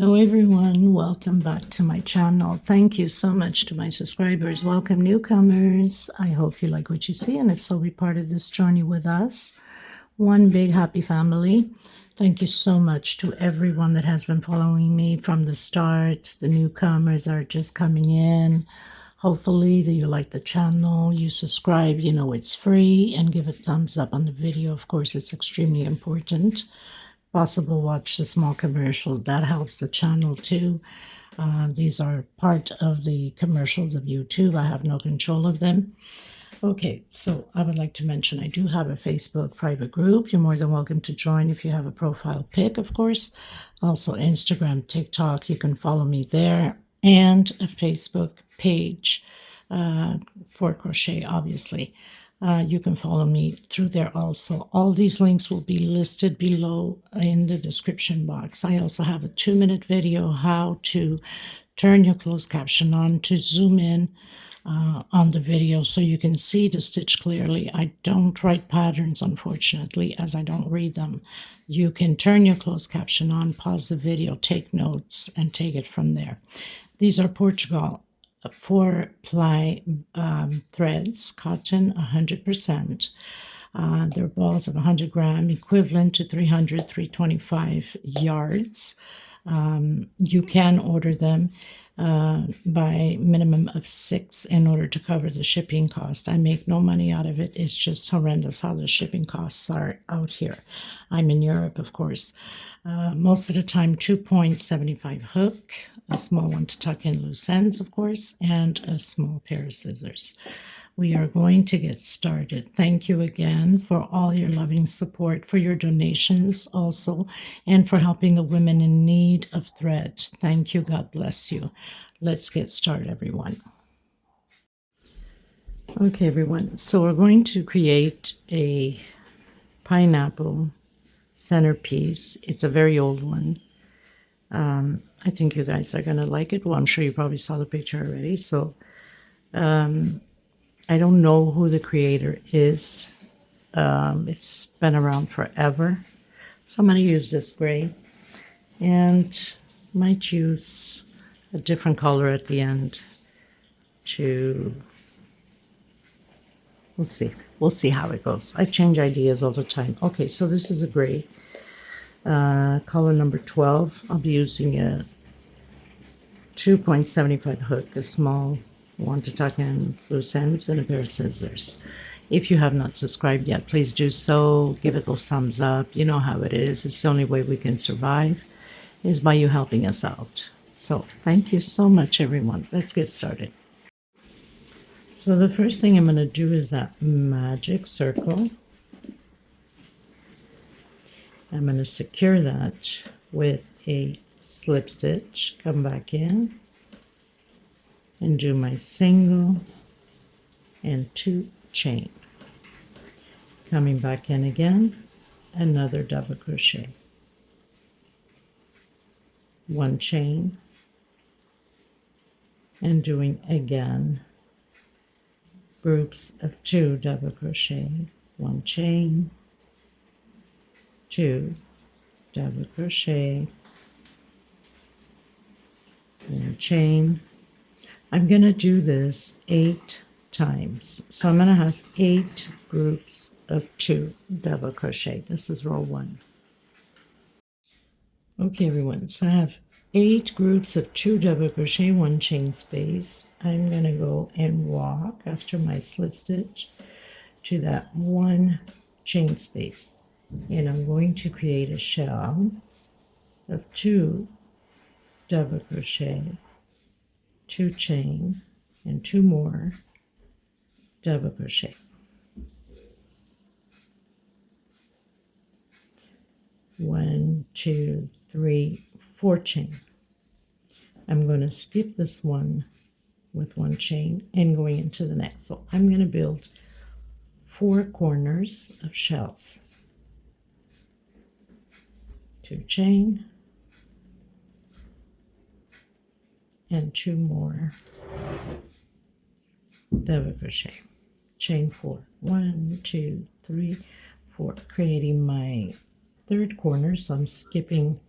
Hello everyone, welcome back to my channel. Thank you so much to my subscribers. Welcome newcomers. I hope you like what you see, and if so, be part of this journey with us. One big happy family. Thank you so much to everyone that has been following me from the start, the newcomers that are just coming in. Hopefully that you like the channel, you subscribe, you know it's free, and give a thumbs up on the video. Of course, it's extremely important. Possible watch the small commercials, that helps the channel too. These are part of the commercials of YouTube. I have no control of them. Okay, so I would like to mention I do have a Facebook private group. You're more than welcome to join if you have a profile pic, of course. Also Instagram, TikTok, you can follow me there, and a Facebook page for crochet, obviously. You can follow me through there also. All these links will be listed below in the description box. I also have a 2-minute video how to turn your closed caption on to zoom in on the video so you can see the stitch clearly. I don't write patterns, unfortunately, as I don't read them. You can turn your closed caption on, pause the video, take notes, and take it from there. These are Portugal 4-ply threads, cotton 100%. They're balls of 100 gram, equivalent to 325 yards. You can order them by minimum of 6 in order to cover the shipping cost. I make no money out of it. It's just horrendous how the shipping costs are out here. I'm in Europe, of course. Most of the time 2.75 hook, a small one to tuck in loose ends, of course, and a small pair of scissors. We are going to get started. Thank you again for all your loving support, for your donations also, and for helping the women in need of thread. Thank you. God bless you. Let's get started, everyone. Okay, everyone. So we're going to create a pineapple centerpiece. It's a very old one. I think you guys are going to like it. Well, I'm sure you probably saw the picture already. So I don't know who the creator is. It's been around forever. So I'm going to use this gray and might use a different color at the end to, we'll see. We'll see how it goes. I change ideas all the time. Okay, so this is a gray. Color number 12. I'll be using a 2.75 hook, a small one to tuck in loose ends, and a pair of scissors. If you have not subscribed yet, please do so. Give it those thumbs up. You know how it is. It's the only way we can survive is by you helping us out. So thank you so much, everyone. Let's get started. So the first thing I'm going to do is that magic circle. I'm going to secure that with a slip stitch, come back in and do my single and 2 chain. Coming back in again, another double crochet, 1 chain, and doing again groups of 2 double crochet, 1 chain, 2 double crochet, 1 chain. I'm going to do this 8 times. So I'm going to have 8 groups of 2 double crochet. This is row 1. Okay, everyone. So I have 8 groups of 2 double crochet, 1 chain space. I'm going to go and walk after my slip stitch to that 1 chain space. And I'm going to create a shell of 2 double crochet, 2 chain, and 2 more double crochet. 1, 2, 3, 4 chain. I'm going to skip this one with 1 chain and going into the next. So I'm going to build 4 corners of shells. 2 chain and 2 more double crochet, chain 4, 1, 2, 3, 4, creating my 3rd corner. So I'm skipping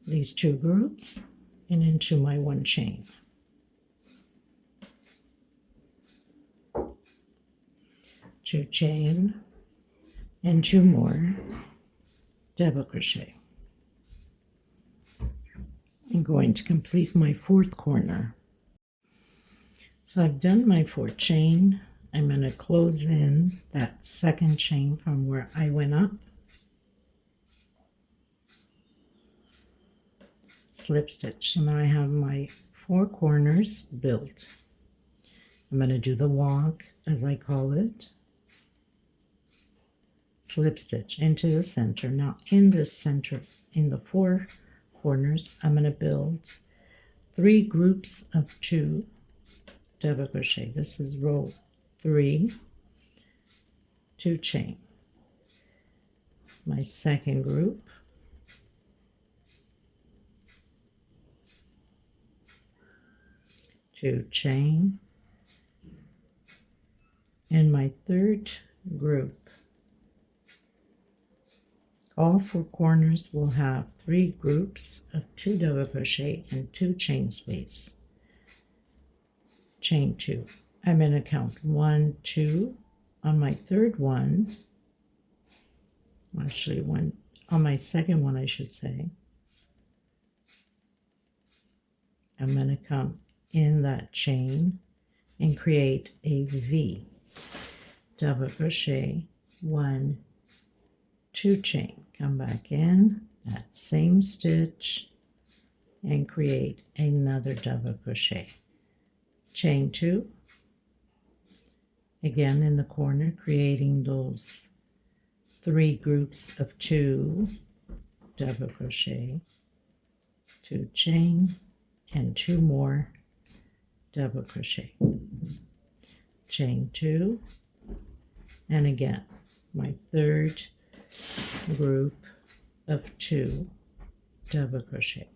these 2 groups and into my 1 chain. 2 chain and 2 more double crochet. I'm going to complete my 4th corner. So I've done my 4th chain. I'm going to close in that 2nd chain from where I went up, slip stitch. So now I have my 4 corners built. I'm going to do the walk, as I call it, slip stitch into the center. Now in the center, in the 4 corners, I'm going to build 3 groups of 2 double crochet. This is row 3, 2 chain. My 2nd group, two chain, and my 3rd group. All 4 corners will have 3 groups of 2 double crochet and 2 chain space. Chain 2. I'm going to count 1, 2 on my 3rd one. Actually, one on my 2nd one, I should say. I'm going to come in that chain and create a V. Double crochet, 1, 2 chain. Come back in that same stitch and create another double crochet. Chain 2. Again in the corner, creating those 3 groups of 2 double crochet, 2 chain, and 2 more double crochet. Chain 2, and again my 3rd group of 2 double crochet.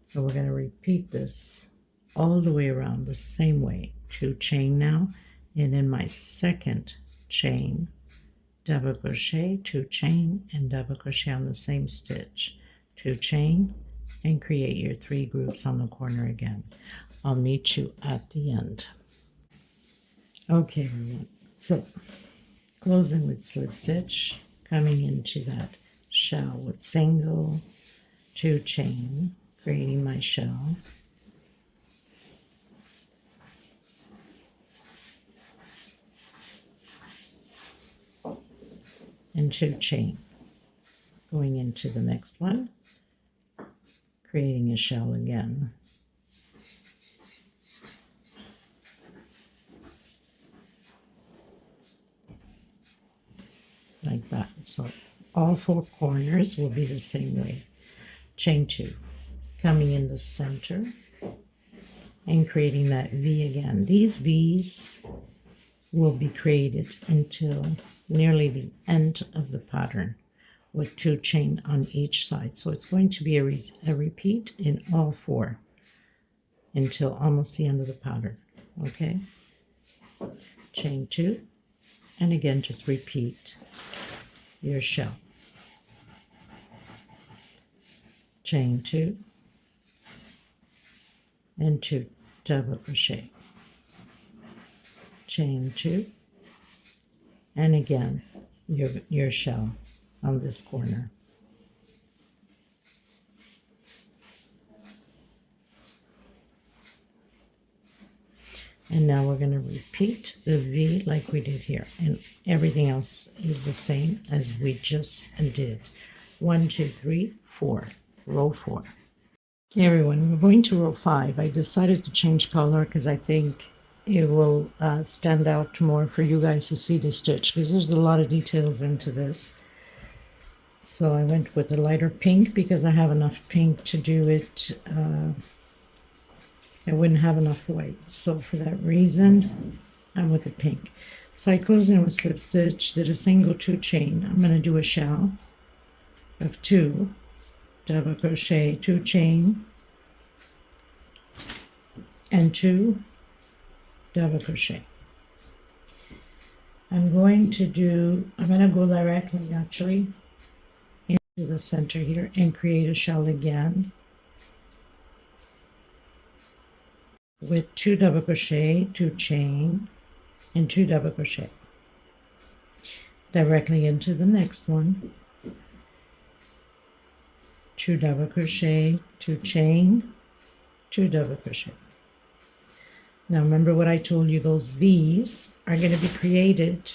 So we're going to repeat this all the way around the same way. 2 chain now, and in my 2nd chain, double crochet, 2 chain, and double crochet on the same stitch. 2 chain, and create your 3 groups on the corner again. I'll meet you at the end. Okay, everyone. So closing with slip stitch, coming into that shell with single, 2 chain, creating my shell. And 2 chain, going into the next one, creating a shell again. Like that. So all 4 corners will be the same way. Chain 2, coming in the center and creating that V again. These V's will be created until nearly the end of the pattern with 2 chain on each side. So it's going to be a repeat in all 4 until almost the end of the pattern. Okay, chain 2, and again just repeat your shell. Chain 2 and 2 double crochet. Chain 2, and again your shell on this corner. And now we're going to repeat the V like we did here, and everything else is the same as we just did. 1, 2, 3, 4, row 4. Okay, everyone, we're going to row 5. I decided to change color because I think it will stand out more for you guys to see the stitch, because there's a lot of details into this. So I went with a lighter pink because I have enough pink to do it. I wouldn't have enough white, so for that reason I'm with the pink. So I closed in with slip stitch, did a single 2 chain. I'm going to do a shell of 2 double crochet, 2 chain, and 2 double crochet. I'm going to go directly actually into the center here and create a shell again with 2 double crochet, 2 chain, and 2 double crochet. Directly into the next one, 2 double crochet, 2 chain, 2 double crochet. Now remember what I told you, those V's are going to be created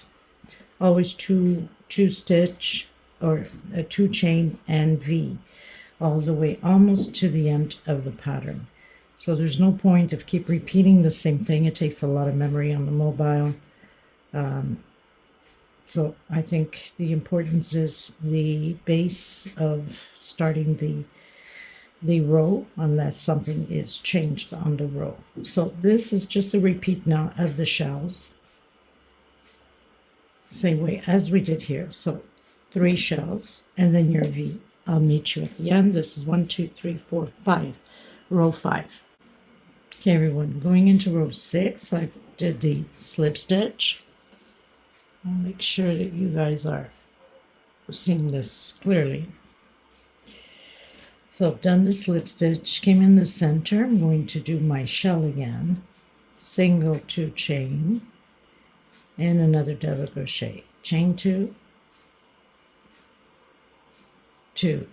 always two stitch or a 2 chain and V all the way almost to the end of the pattern. So there's no point of keep repeating the same thing. It takes a lot of memory on the mobile. So I think the importance is the base of starting the row unless something is changed on the row. So this is just a repeat now of the shells. Same way as we did here. So 3 shells and then your V. I'll meet you at the end. This is 1, 2, 3, 4, 5. Row 5. Okay, everyone, going into row 6, I did the slip stitch. I'll make sure that you guys are seeing this clearly. So I've done the slip stitch, came in the center. I'm going to do my shell again. Single 2 chain and another double crochet. Chain 2, 2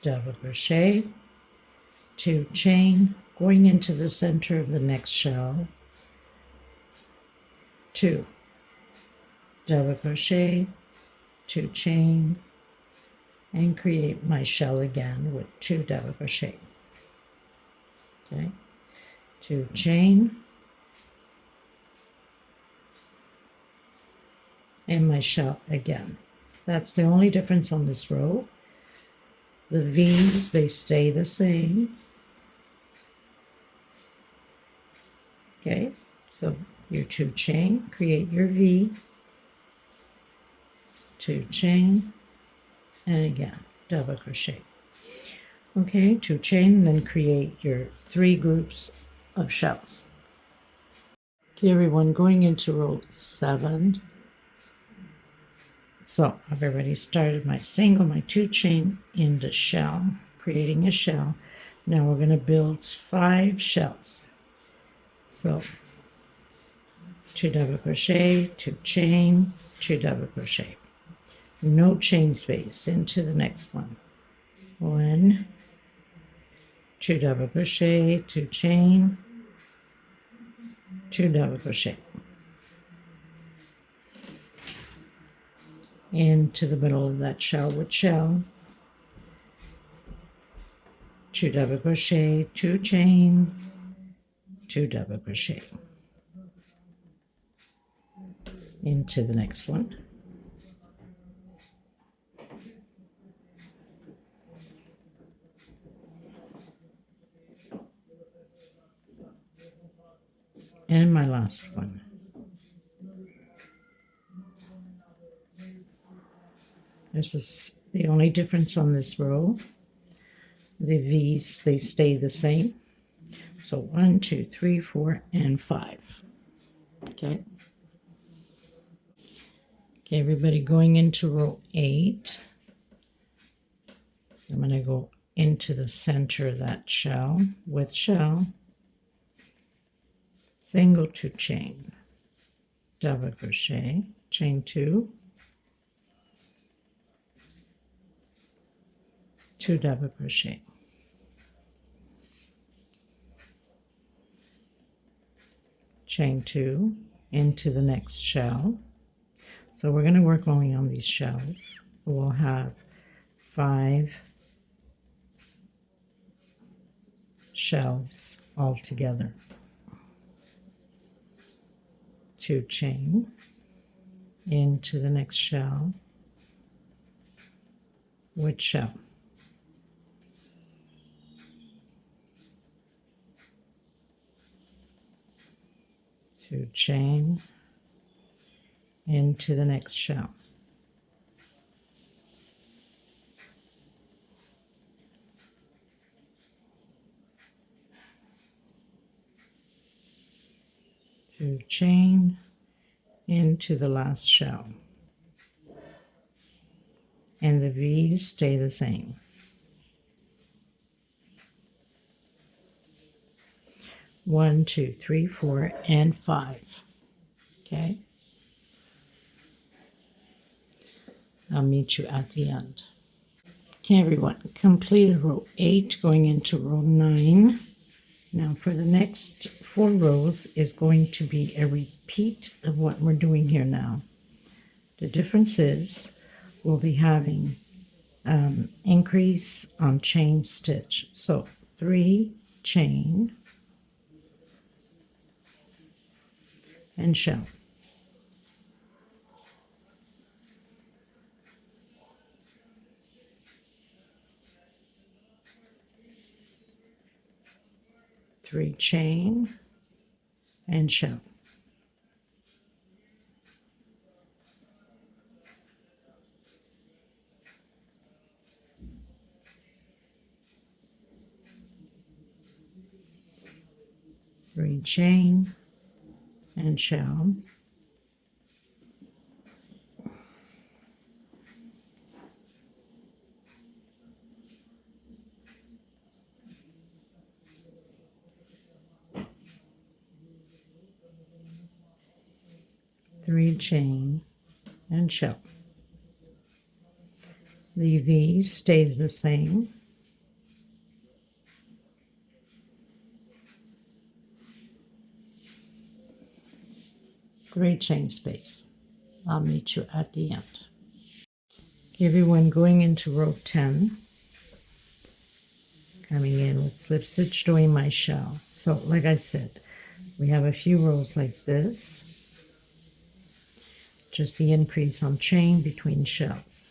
double crochet, 2 chain, going into the center of the next shell, 2 double crochet, 2 chain, and create my shell again with 2 double crochet. Okay, 2 chain, and my shell again. That's the only difference on this row. The V's, they stay the same. Okay, so your 2 chain, create your V, 2 chain, and again double crochet. Okay, 2 chain, then create your 3 groups of shells. Okay, everyone, going into row 7. So I've already started my single, my 2 chain in the shell, creating a shell. Now we're going to build 5 shells. So 2 double crochet, 2 chain, 2 double crochet. No chain space into the next one. 1, 2 double crochet, 2 chain, 2 double crochet. Into the middle of that shell with shell, 2 double crochet, 2 chain, 2 double crochet. Into the next one. And my last one. This is the only difference on this row. The V's, they stay the same. So 1, 2, 3, 4, and 5. Okay. Okay, everybody, going into row 8. I'm going to go into the center of that shell with shell, single 2 chain, double crochet, chain 2, 2 double crochet. Chain 2 into the next shell. So we're going to work only on these shells. We'll have 5 shells all together. 2 chain into the next shell with shell. 2 chain into the next shell. 2 chain into the last shell, and the V's stay the same. One, two, three, 4, and 5. Okay, I'll meet you at the end. Okay, everyone, completed row 8, going into row 9. Now for the next 4 rows is going to be a repeat of what we're doing here now. The difference is we'll be having increase on chain stitch. So 3 chain and shell. Three chain and shell. Three chain and shell. Three chain and shell. The V stays the same. Three chain space. I'll meet you at the end. Everyone, going into row 10, coming in with slip stitch, doing my shell. So like I said, we have a few rows like this, just the increase on chain between shells.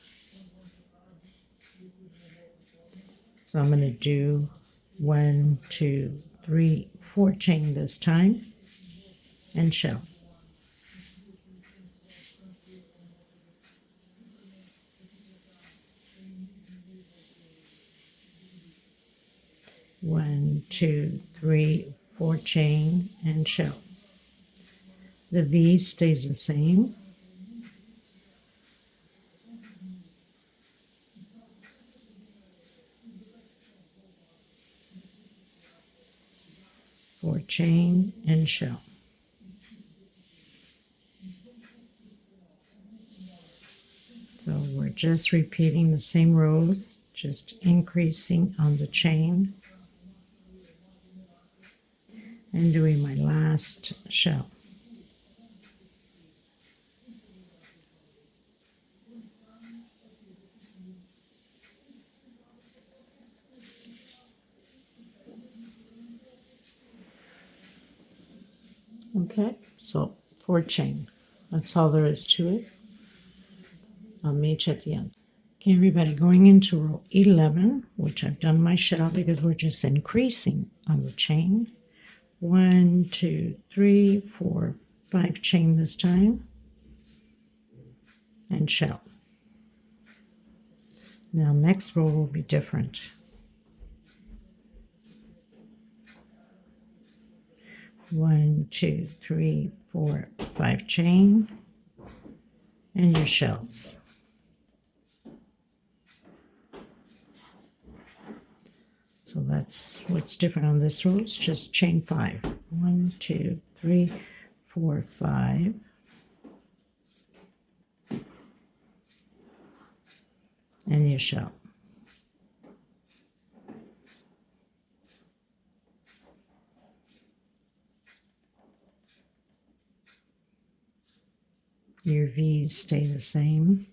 So I'm going to do 1, 2, 3, 4 chain this time and shell. One, two, three, 4 chain and shell. The V stays the same. Four chain and shell. So we're just repeating the same rows, just increasing on the chain and doing my last shell. Okay, so 4 chain. That's all there is to it. I'll meet you at the end. Okay, everybody, going into row 11, which I've done my shell because we're just increasing on the chain. 1, 2, 3, 4, 5 chain this time and shell. Now next row will be different. 1, 2, 3, 4, 5 chain and your shells. So that's what's different on this row. It's just chain 5. 1, 2, 3, 4, 5. And your shell. Your V's stay the same.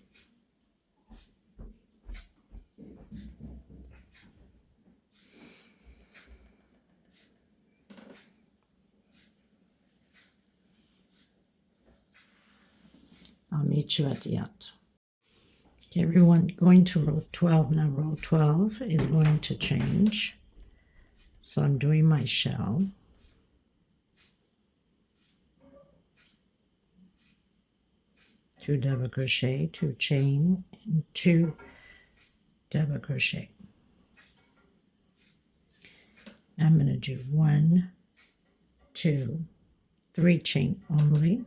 I'll meet you at the end. Okay, everyone, going to row 12 now. Row 12 is going to change. So I'm doing my shell. Two double crochet, 2 chain, and 2 double crochet. I'm going to do 1, 2, 3 chain only,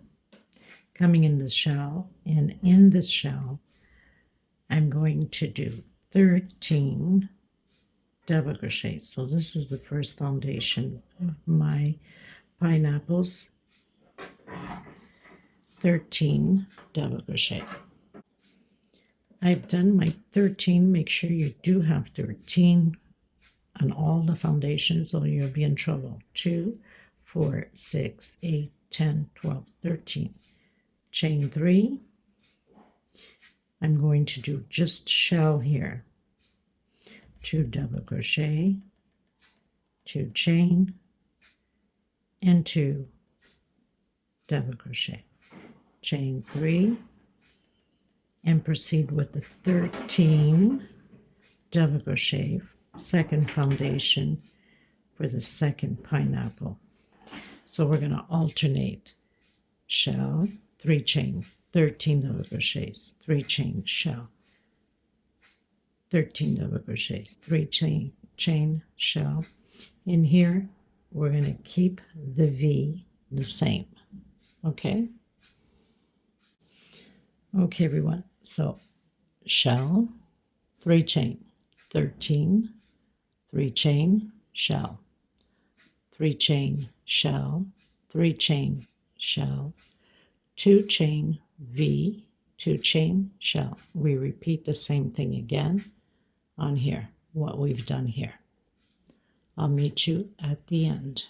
coming in this shell, and in this shell I'm going to do 13 double crochets. So this is the first foundation of my pineapples. 13 double crochet. I've done my 13. Make sure you do have 13 on all the foundations or you'll be in trouble. 2, 4, 6, 8, 10, 12, 13. Chain 3. I'm going to do just shell here. 2 double crochet, 2 chain, and 2 double crochet. Chain 3, and proceed with the 13 double crochet, second foundation for the second pineapple. So we're going to alternate shell, 3 chain, 13 double crochets, 3 chain, shell, 13 double crochets, 3 chain, shell. In here we're going to keep the V the same. Okay everyone, so shell, 3 chain, 13, 3 chain, shell, 3 chain, shell, 3 chain, shell, 2 chain, V, 2 chain, shell. We repeat the same thing again on here, what we've done here. I'll meet you at the end.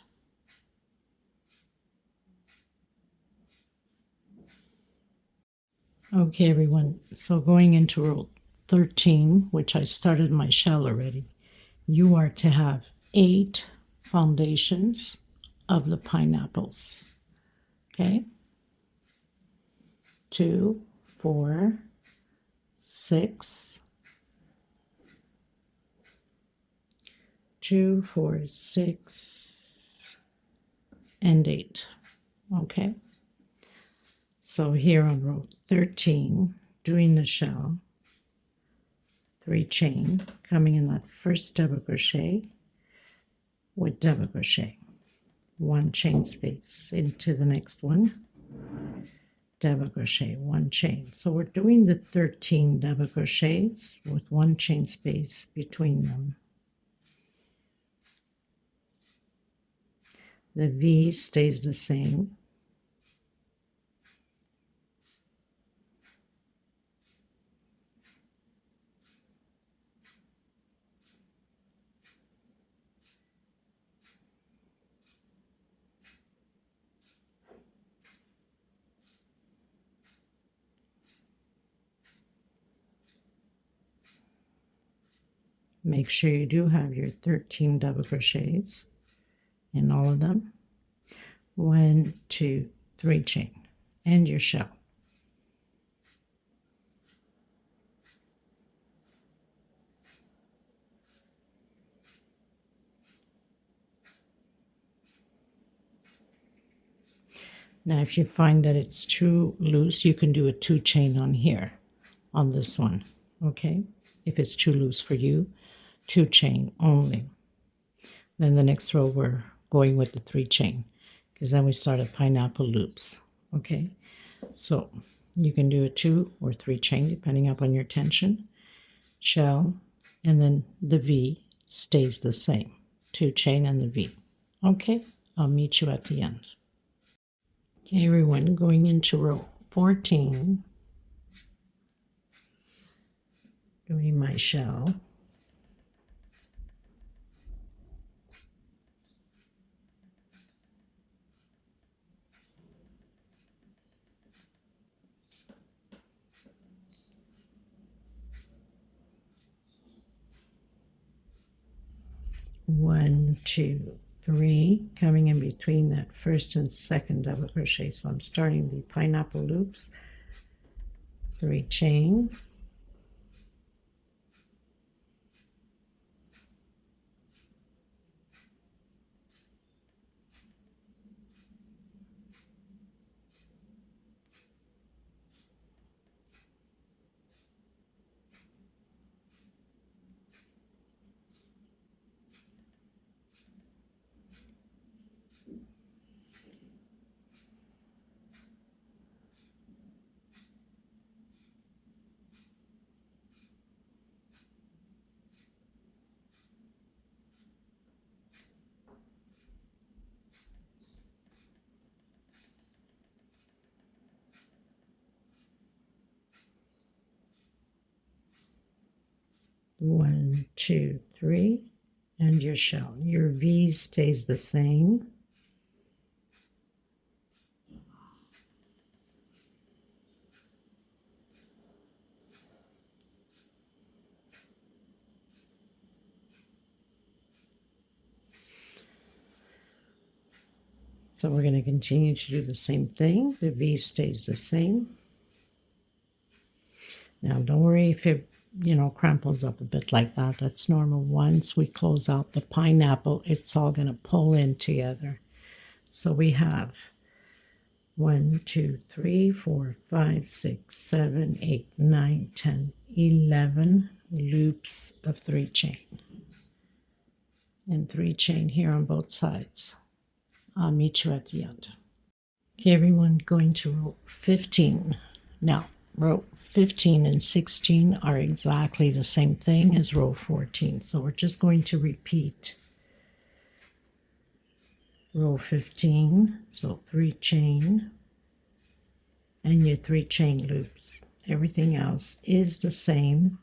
Okay everyone, so going into row 13, which I started my shell already, you are to have 8 foundations of the pineapples. Okay, 2, 4, 6, 2, 4, 6, and 8. Okay, so here on row 13, doing the shell, 3 chain, coming in that first double crochet with double crochet, 1 chain space into the next one, double crochet, 1 chain. So we're doing the 13 double crochets with 1 chain space between them. The V stays the same. Make sure you do have your 13 double crochets in all of them. 1, 2, 3 chain, and your shell. Now if you find that it's too loose, you can do a 2 chain on here, on this one, okay? If it's too loose for you, 2 chain only. Then the next row we're going with the 3 chain, because then we started pineapple loops, okay? So you can do a 2 or 3 chain depending upon your tension, shell, and then the V stays the same, 2 chain and the V. Okay, I'll meet you at the end. Okay everyone, going into row 14, doing my shell, one, 2, 3, coming in between that first and second double crochet. So I'm starting the pineapple loops, 3 chain, 1, 2, 3, and your shell. Your V stays the same. So we're going to continue to do the same thing. The V stays the same. Now don't worry if it, crumples up a bit like that. That's normal. Once we close out the pineapple, it's all going to pull in together. So we have 1, 2, 3, 4, 5, 6, 7, 8, 9, 10, 11 loops of 3 chain. And 3 chain here on both sides. I'll meet you at the end. Okay, everyone, going to row 15. Now, row 15 and 16 are exactly the same thing as row 14. So we're just going to repeat row 15. So 3 chain and your 3 chain loops. Everything else is the same.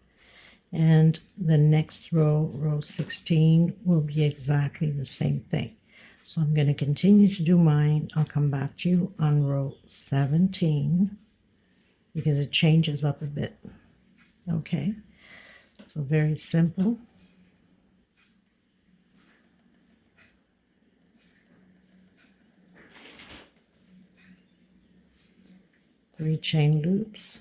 And the next row, row 16, will be exactly the same thing. So I'm going to continue to do mine. I'll come back to you on row 17 because it changes up a bit. Okay, so very simple. Three chain loops.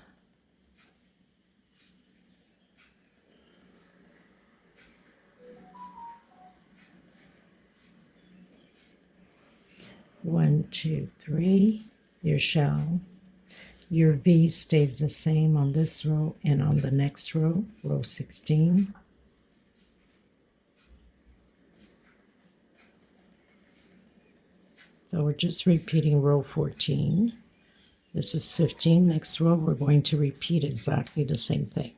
One, two, three, your shell. Your V stays the same on this row and on the next row, row 16. So we're just repeating row 14. This is 15. Next row, we're going to repeat exactly the same thing.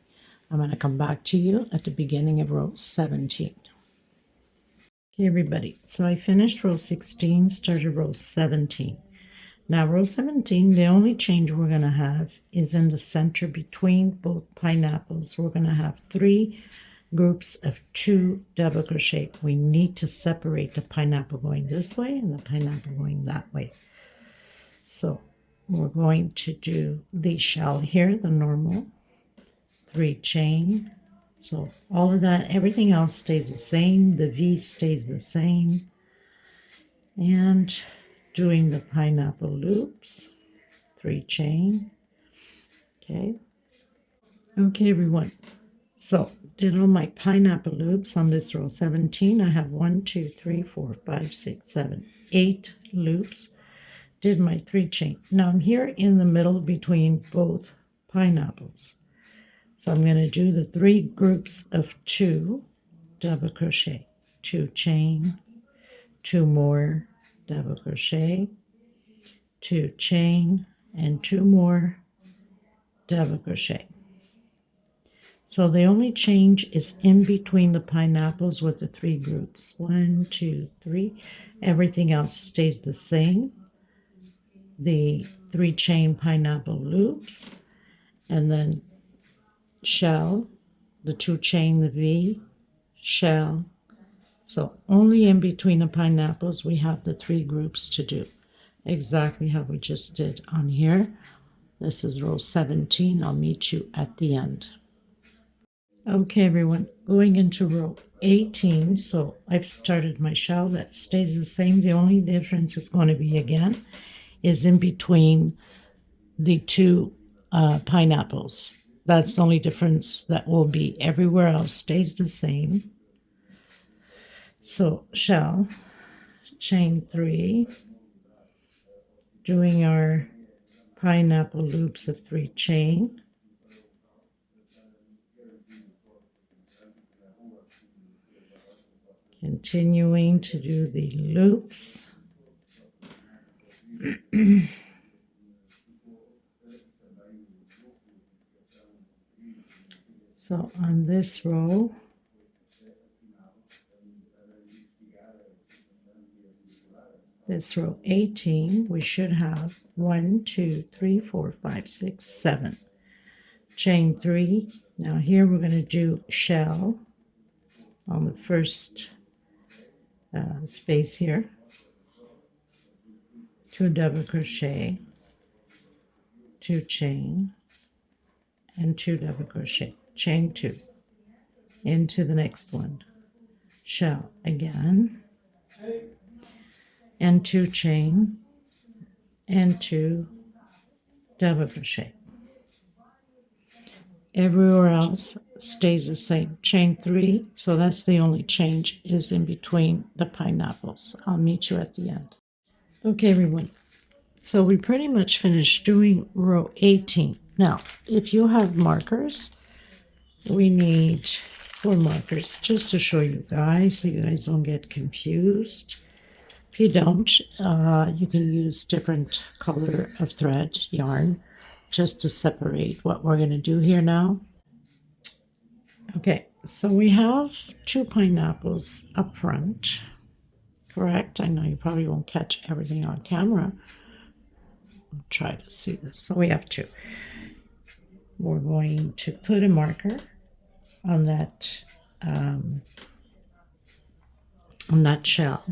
I'm going to come back to you at the beginning of row 17. Okay, everybody, so I finished row 16, started row 17. Now, row 17, the only change we're going to have is in the center between both pineapples. We're going to have 3 groups of 2 double crochet. We need to separate the pineapple going this way and the pineapple going that way. So we're going to do the shell here, the normal 3 chain. So all of that, everything else stays the same. The V stays the same. And doing the pineapple loops, 3 chain. Okay. Okay, everyone. So did all my pineapple loops on this row 17. I have 1, 2, 3, 4, 5, 6, 7, 8 loops. Did my 3 chain. Now I'm here in the middle between both pineapples. So I'm going to do the 3 groups of 2 double crochet, 2 chain, 2 more double crochet, 2 chain, and 2 more double crochet. So the only change is in between the pineapples with the 3 groups. 1, 2, 3. Everything else stays the same. The 3 chain pineapple loops, and then shell, the 2 chain, the V, shell. So only in between the pineapples we have the 3 groups to do. Exactly how we just did on here. This is row 17. I'll meet you at the end. Okay, everyone, going into row 18. So I've started my shell. That stays the same. The only difference is going to be, again, is in between the 2 pineapples. That's the only difference that will be. Everywhere else stays the same. So shell, chain 3, doing our pineapple loops of 3 chain, continuing to do the loops. So on this row, this row 18, we should have 1, 2, 3, 4, 5, 6, 7. Chain 3, Now here we're going to do shell on the first space here, 2 double crochet, 2 chain, and 2 double crochet, chain 2 into the next one, shell again, and 2 chain and 2 double crochet. Everywhere else stays the same, chain 3, so that's the only change is in between the pineapples. I'll meet you at the end. Okay, everyone, so we pretty much finished doing row 18. Now, if you have markers, we need 4 markers just to show you guys so you guys don't get confused. If you don't, you can use different color of thread, yarn, just to separate what we're going to do here now. Okay, so we have 2 pineapples up front, correct? I know you probably won't catch everything on camera. I'll try to see this. So we have 2. We're going to put a marker on that shell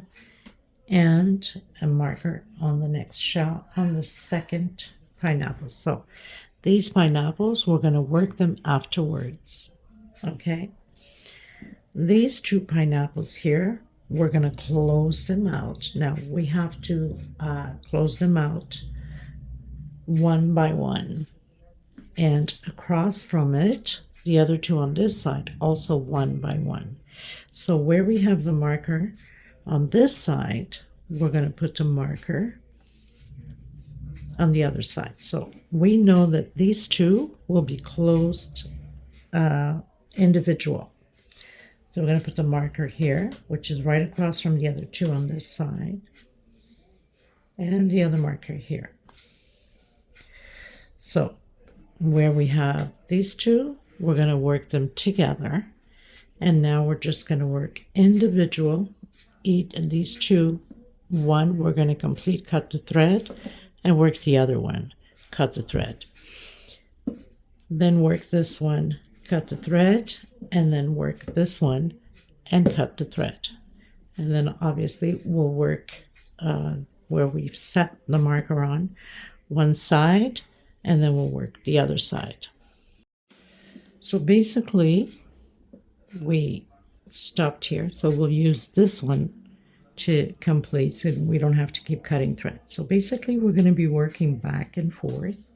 and a marker on the next shell on the second pineapple. So these pineapples, we're going to work them afterwards. Okay, these 2 pineapples here, we're going to close them out. Now we have to close them out one by one, and across from it, the other 2 on this side, also one by one. So where we have the marker on this side, we're going to put the marker on the other side. So we know that these 2 will be closed individual. So we're going to put the marker here, which is right across from the other 2 on this side, and the other marker here. So where we have these 2, we're going to work them together, and now we're just going to work individual. These 2, one we're going to complete, cut the thread, and work the other one, cut the thread. Then work this one, cut the thread, and then work this one and cut the thread. And then obviously we'll work where we've set the marker on one side, and then we'll work the other side. So basically we stopped here, so we'll use this one to complete so we don't have to keep cutting thread. So basically we're going to be working back and forth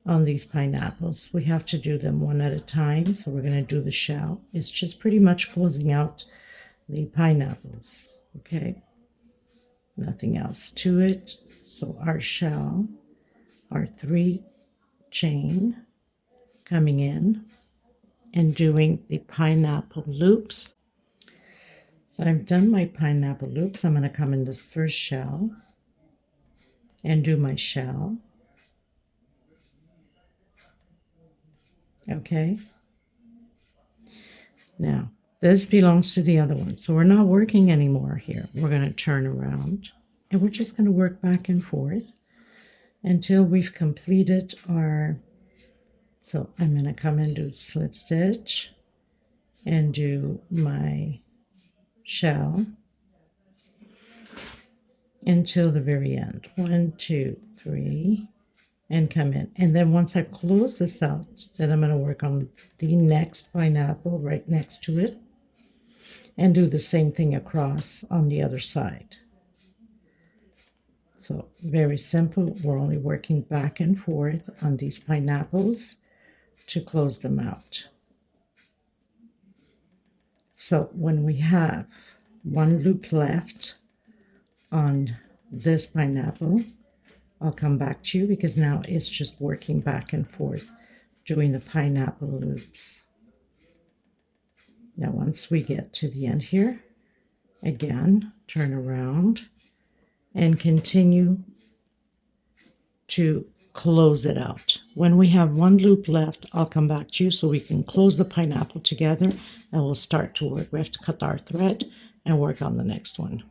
on these pineapples. We have to do them one at a time, so we're going to do the shell. It's just pretty much closing out the pineapples, okay? Nothing else to it. So our shell, our 3 chain coming in and doing the pineapple loops. So I've done my pineapple loops. I'm going to come in this first shell and do my shell. Okay. Now, this belongs to the other one. So we're not working anymore here. We're going to turn around and we're just going to work back and forth until we've completed our... So I'm going to come and do slip stitch and do my shell until the very end. 1, 2, 3, and come in. And then once I close this out, then I'm going to work on the next pineapple right next to it and do the same thing across on the other side. So very simple. We're only working back and forth on these pineapples to close them out. So when we have 1 loop left on this pineapple, I'll come back to you because now it's just working back and forth doing the pineapple loops. Now once we get to the end here, again, turn around and continue to close it out. When we have 1 loop left, I'll come back to you so we can close the pineapple together and we'll start to work. We have to cut our thread and work on the next one.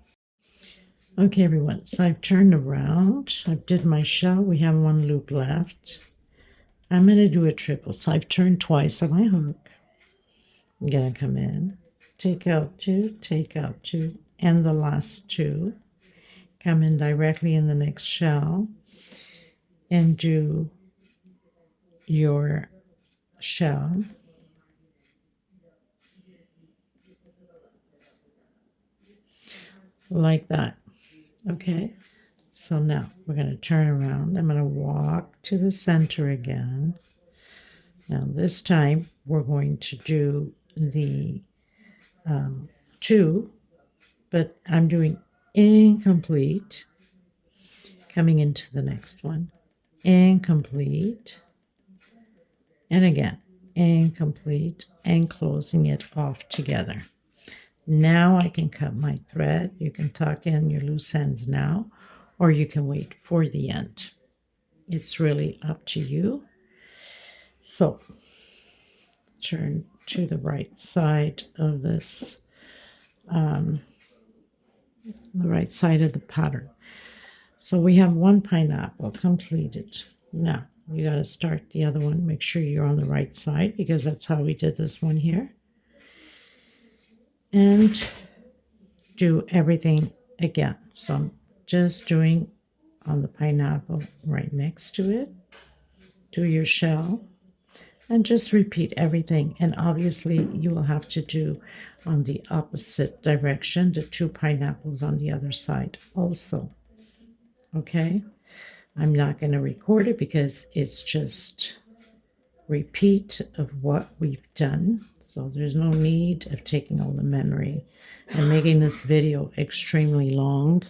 Okay, everyone, so I've turned around. I did my shell. We have 1 loop left. I'm going to do a triple. So I've turned twice on my hook. I'm going to come in, take out 2, and the last 2. Come in directly in the next shell and do your shell like that. Okay, so now we're going to turn around. I'm going to walk to the center again. Now this time we're going to do the 2, but I'm doing incomplete, coming into the next one, incomplete, and again, incomplete, and closing it off together. Now I can cut my thread. You can tuck in your loose ends now, or you can wait for the end. It's really up to you. So turn to the right side of this, the right side of the pattern. So we have one pineapple completed. Now you got to start the other one. Make sure you're on the right side because that's how we did this one here. And do everything again. So I'm just doing on the pineapple right next to it. Do your shell and just repeat everything. And obviously you will have to do on the opposite direction, the 2 pineapples on the other side also. Okay, I'm not going to record it because it's just repeat of what we've done. So there's no need of taking all the memory and making this video extremely long.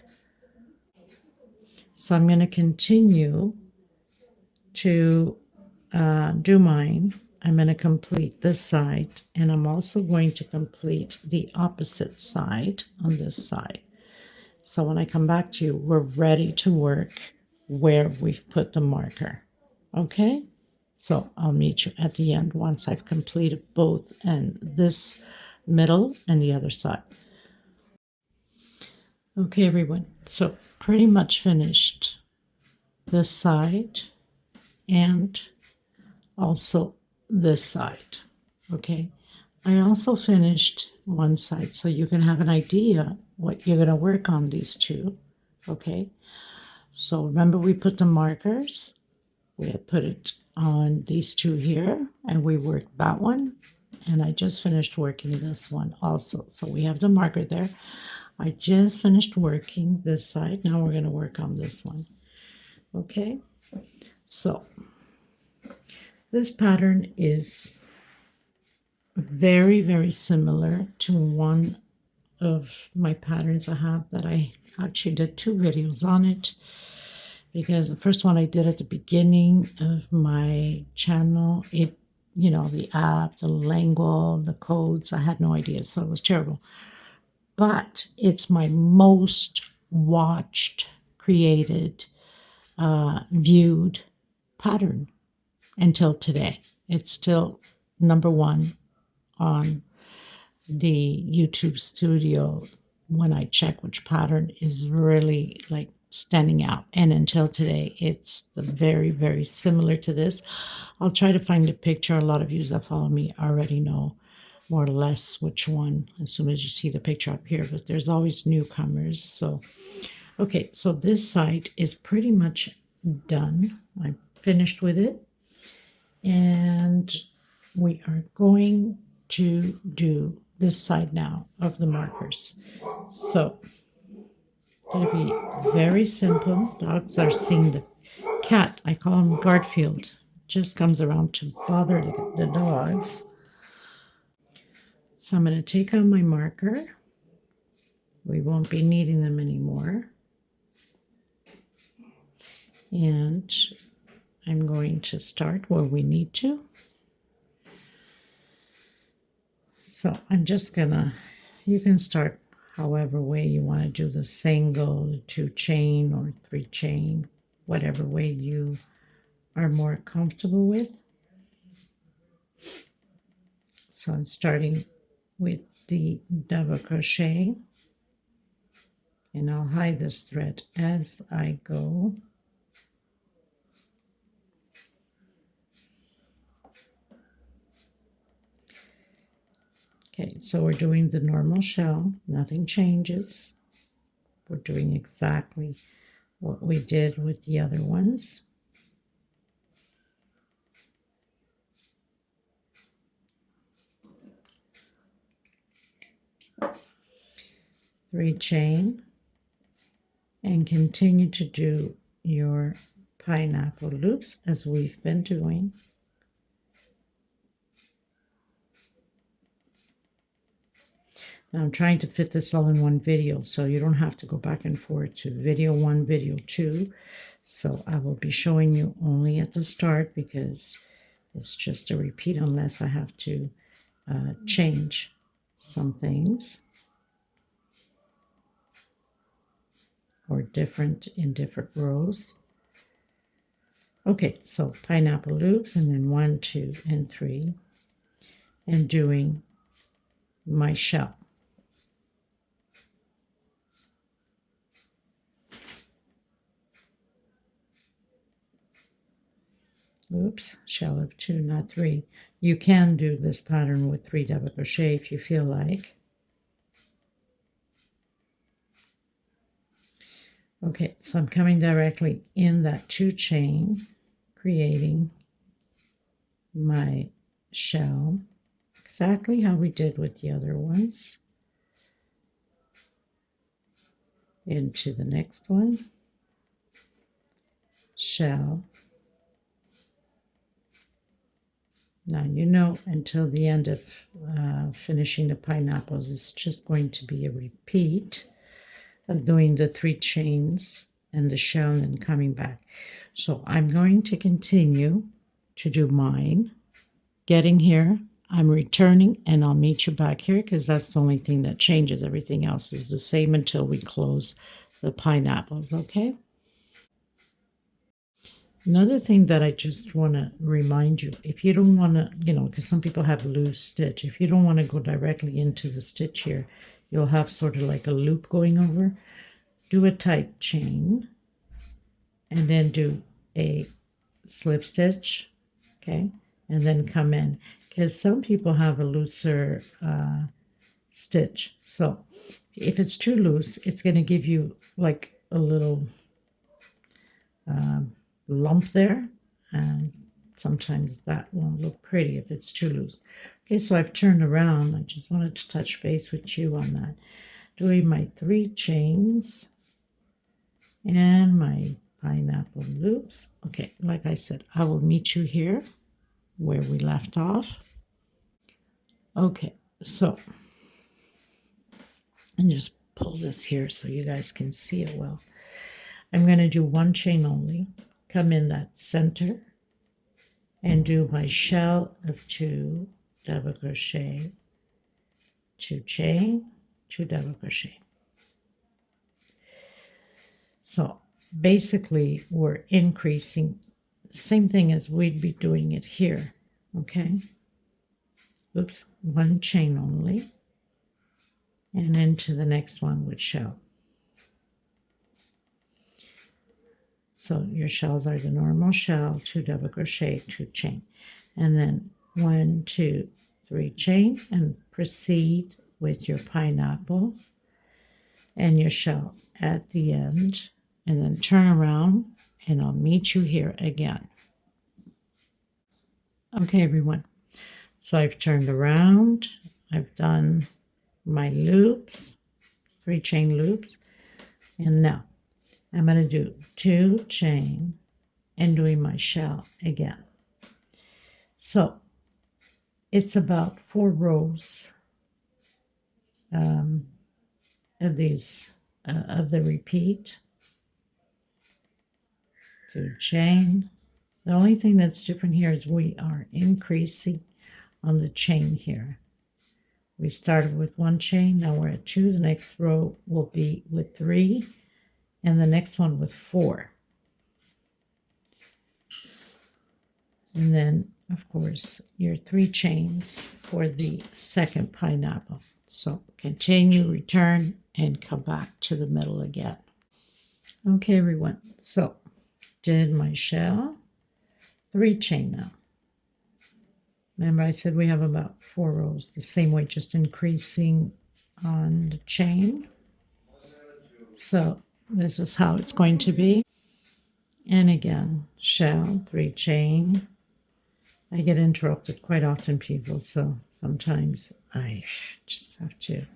So I'm going to continue to do mine. I'm going to complete this side, and I'm also going to complete the opposite side on this side. So when I come back to you, we're ready to work where we've put the marker. Okay? So I'll meet you at the end once I've completed both, and this middle and the other side. Okay, everyone. So pretty much finished this side and also this side. Okay, I also finished one side so you can have an idea what you're going to work on these 2. Okay, so remember we put the markers, we had put it on these 2 here, and we worked that one, and I just finished working this one also. So we have the marker there. I just finished working this side. Now we're going to work on this one. Okay, so this pattern is very, very similar to one of my patterns I have that I actually did 2 videos on it, because the first one I did at the beginning of my channel, it, you know, the app, the lingual, the codes, I had no idea, so it was terrible. But it's my most watched, created, viewed pattern until today. It's still #1 on the YouTube studio when I check which pattern is really like standing out. And until today, it's very, very similar to this. I'll try to find a picture. A lot of you that follow me already know more or less which one as soon as you see the picture up here, but there's always newcomers. So, okay, so this side is pretty much done. I'm finished with it. And we are going to do this side now of the markers. So it's going to be very simple. Dogs are seeing the cat. I call him Garfield. Just comes around to bother the dogs. So I'm going to take out my marker. We won't be needing them anymore. And I'm going to start where we need to. So I'm just gonna, you can start however way you want to do the single, 2 chain, or 3 chain, whatever way you are more comfortable with. So I'm starting with the double crochet, and I'll hide this thread as I go. Okay, so we're doing the normal shell, nothing changes. We're doing exactly what we did with the other ones. Three chain, and continue to do your pineapple loops as we've been doing. Now I'm trying to fit this all in one video, so you don't have to go back and forth to video 1, video 2. So I will be showing you only at the start because it's just a repeat unless I have to change some things or different in different rows. Okay, so pineapple loops, and then 1, 2, and 3, and doing my shell. Oops, shell of 2, not 3. You can do this pattern with 3 double crochet if you feel like. Okay, so I'm coming directly in that 2 chain, creating my shell, exactly how we did with the other ones. Into the next one, shell. Now, you know, until the end of finishing the pineapples, it's just going to be a repeat of doing the 3 chains and the shell and coming back. So I'm going to continue to do mine. Getting here, I'm returning, and I'll meet you back here because that's the only thing that changes. Everything else is the same until we close the pineapples, okay? Another thing that I just want to remind you, if you don't want to, you know, because some people have loose stitch, if you don't want to go directly into the stitch here, you'll have sort of like a loop going over. Do a tight chain and then do a slip stitch, okay, and then come in, because some people have a looser stitch. So if it's too loose, it's going to give you like a little lump there, and sometimes that won't look pretty if it's too loose. Okay, so I've turned around. I just wanted to touch base with you on that. Doing my 3 chains and my pineapple loops. Okay, like I said, I will meet you here where we left off. Okay, so and just pull this here so you guys can see it well. I'm going to do 1 chain only, come in that center and do my shell of 2 double crochet, 2 chain, 2 double crochet. So basically we're increasing, same thing as we'd be doing it here, okay? Oops, 1 chain only, and into the next one with shell. So your shells are the normal shell, 2 double crochet, 2 chain, and then 1, 2, 3 chain, and proceed with your pineapple and your shell at the end, and then turn around and I'll meet you here again. Okay, everyone, so I've turned around, I've done my loops, 3 chain loops, and now I'm going to do 2 chain and doing my shell again. So it's about 4 rows of these of the repeat. 2 chain. The only thing that's different here is we are increasing on the chain here. We started with 1 chain, now we're at 2. The next row will be with 3, and the next one with 4. And then, of course, your 3 chains for the second pineapple. So continue, return, and come back to the middle again. Okay, everyone, so did my shell, 3 chain now. Remember I said we have about 4 rows the same way, just increasing on the chain. So this is how it's going to be. And again, shell, 3 chain. I get interrupted quite often, people, so sometimes I just have to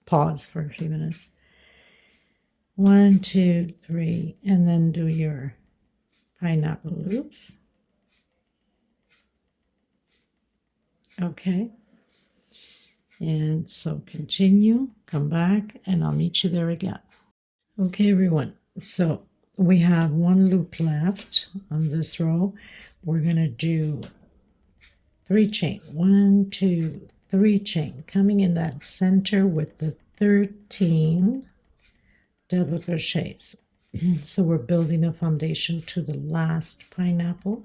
pause for a few minutes. 1, 2, 3, and then do your pineapple loops. Okay. And so continue, come back, and I'll meet you there again. Okay, everyone. So we have 1 loop left on this row. We're going to do 3 chain. 1, 2, 3 chain, coming in that center with the 13 double crochets. So we're building a foundation to the last pineapple.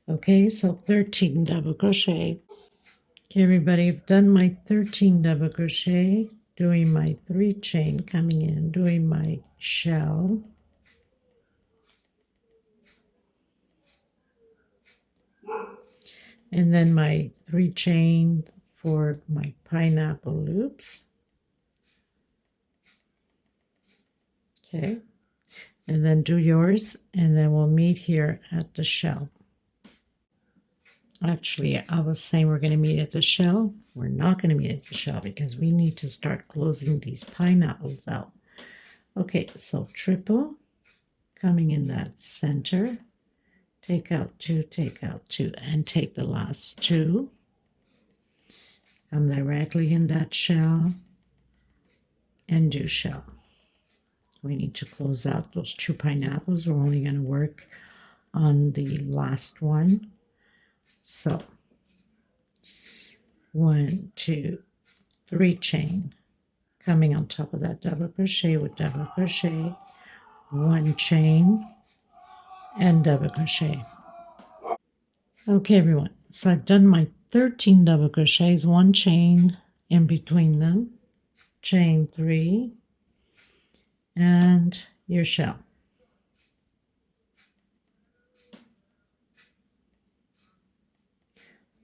Okay, so 13 double crochet. Okay, everybody, I've done my 13 double crochet, doing my 3 chain, coming in, doing my shell, and then my 3 chain for my pineapple loops. Okay, and then do yours, and then we'll meet here at the shell. Actually, I was saying we're going to meet at the shell. We're not going to meet at the shell because we need to start closing these pineapples out. Okay, so triple, coming in that center, take out 2, and take the last 2. Come directly in that shell and do shell. We need to close out those 2 pineapples. We're only going to work on the last one. So 1, 2, 3 chain, coming on top of that double crochet with double crochet, 1 chain, and double crochet. Okay, everyone, so I've done my 13 double crochets, 1 chain in between them, chain 3, and your shell.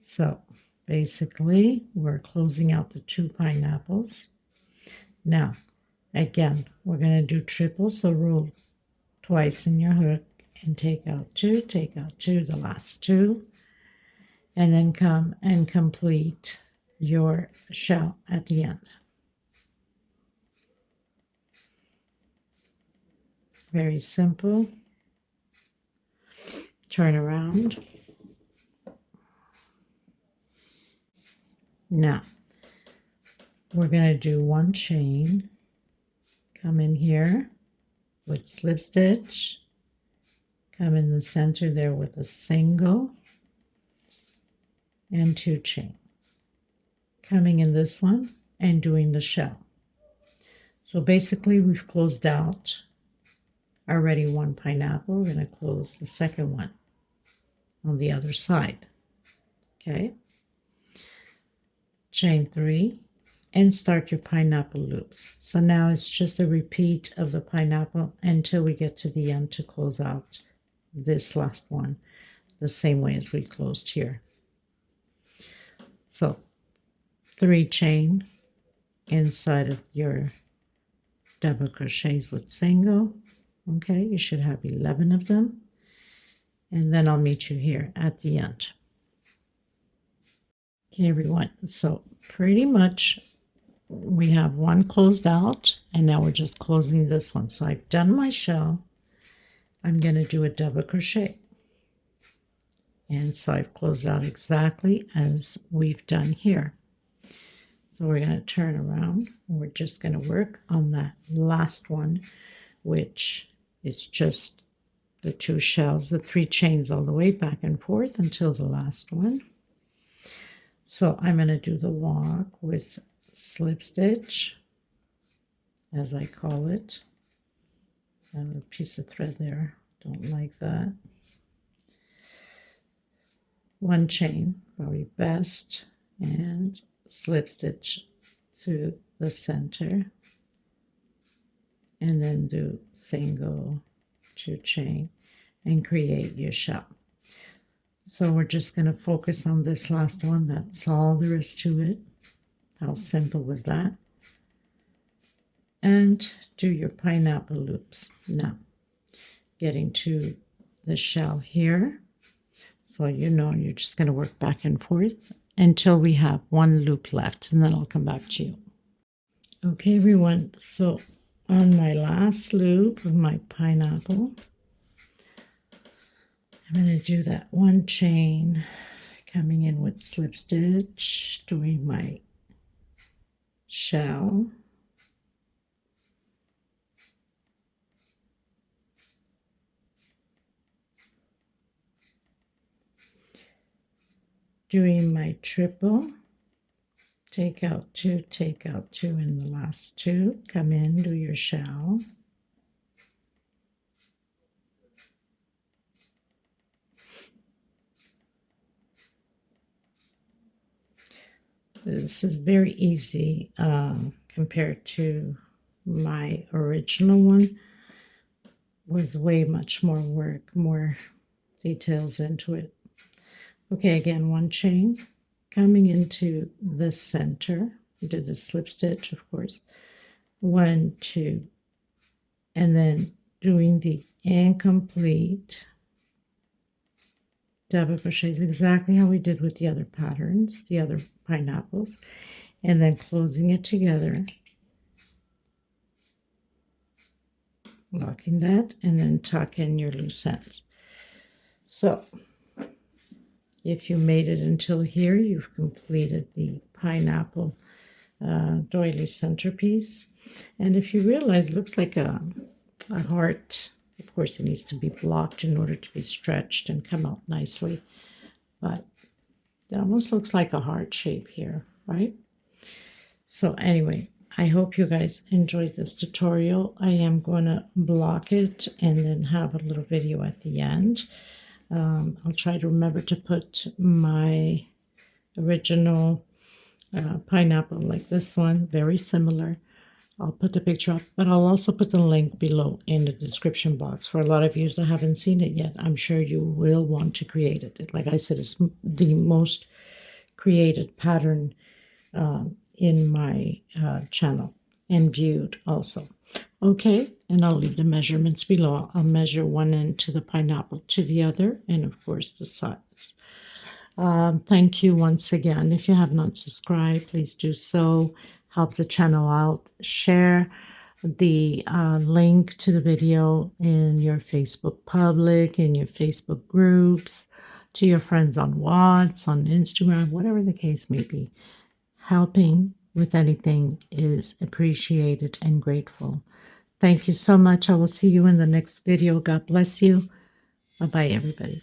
So basically we're closing out the 2 pineapples. Now again, we're going to do triple, so roll twice in your hook and take out 2, the last 2, and then come and complete your shell at the end. Very simple. Turn around. Now we're going to do 1 chain, come in here with slip stitch, come in the center there with a single, and 2 chain, coming in this one and doing the shell. So basically we've closed out already 1 pineapple. We're going to close the second one on the other side. Okay, chain 3 and start your pineapple loops. So now it's just a repeat of the pineapple until we get to the end to close out this last one the same way as we closed here. So 3 chain inside of your double crochets with single. Okay, you should have 11 of them, and then I'll meet you here at the end. Okay, everyone, so pretty much we have 1 closed out, and now we're just closing this one. So I've done my shell. I'm going to do a double crochet, and so I've closed out exactly as we've done here. So we're going to turn around, and we're just going to work on that last one, which is just the 2 shells, the 3 chains all the way back and forth until the last one. So I'm going to do the walk with slip stitch, as I call it. I have a piece of thread there, don't like that. 1 chain, probably best, and slip stitch to the center, and then do single, 2 chain, and create your shell. So we're just going to focus on this last one. That's all there is to it. How simple was that? And do your pineapple loops. Now, getting to the shell here. So you know you're just going to work back and forth until we have one loop left, and then I'll come back to you. Okay, everyone. So on my last loop of my pineapple, I'm going to do that one chain, coming in with slip stitch, doing my shell, doing my triple, take out two in the last two, come in, do your shell, this is very easy compared to my original one. Was way much more work, more details into it. Okay, again, one chain, coming into the center. We did the slip stitch, of course. 1, 2, and then doing the incomplete double crochets, exactly how we did with the other patterns, the other pineapples, and then closing it together, locking that, and then tuck in your loose ends. So if you made it until here, you've completed the pineapple doily centerpiece. And if you realize, it looks like a heart. Of course, it needs to be blocked in order to be stretched and come out nicely. But it almost looks like a heart shape here, right? So anyway, I hope you guys enjoyed this tutorial. I am going to block it and then have a little video at the end. I'll try to remember to put my original pineapple like this one, very similar. I'll put the picture up, but I'll also put the link below in the description box. For a lot of you that haven't seen it yet, I'm sure you will want to create it. Like I said, it's the most created pattern in my channel and viewed also. Okay, and I'll leave the measurements below. I'll measure one end to the pineapple to the other, and of course the sides. Thank you once again. If you have not subscribed, please do so. Help the channel out. Share the link to the video in your Facebook public, in your Facebook groups, to your friends on WhatsApp, on Instagram, whatever the case may be. Helping with anything is appreciated and grateful. Thank you so much. I will see you in the next video. God bless you. Bye-bye, everybody.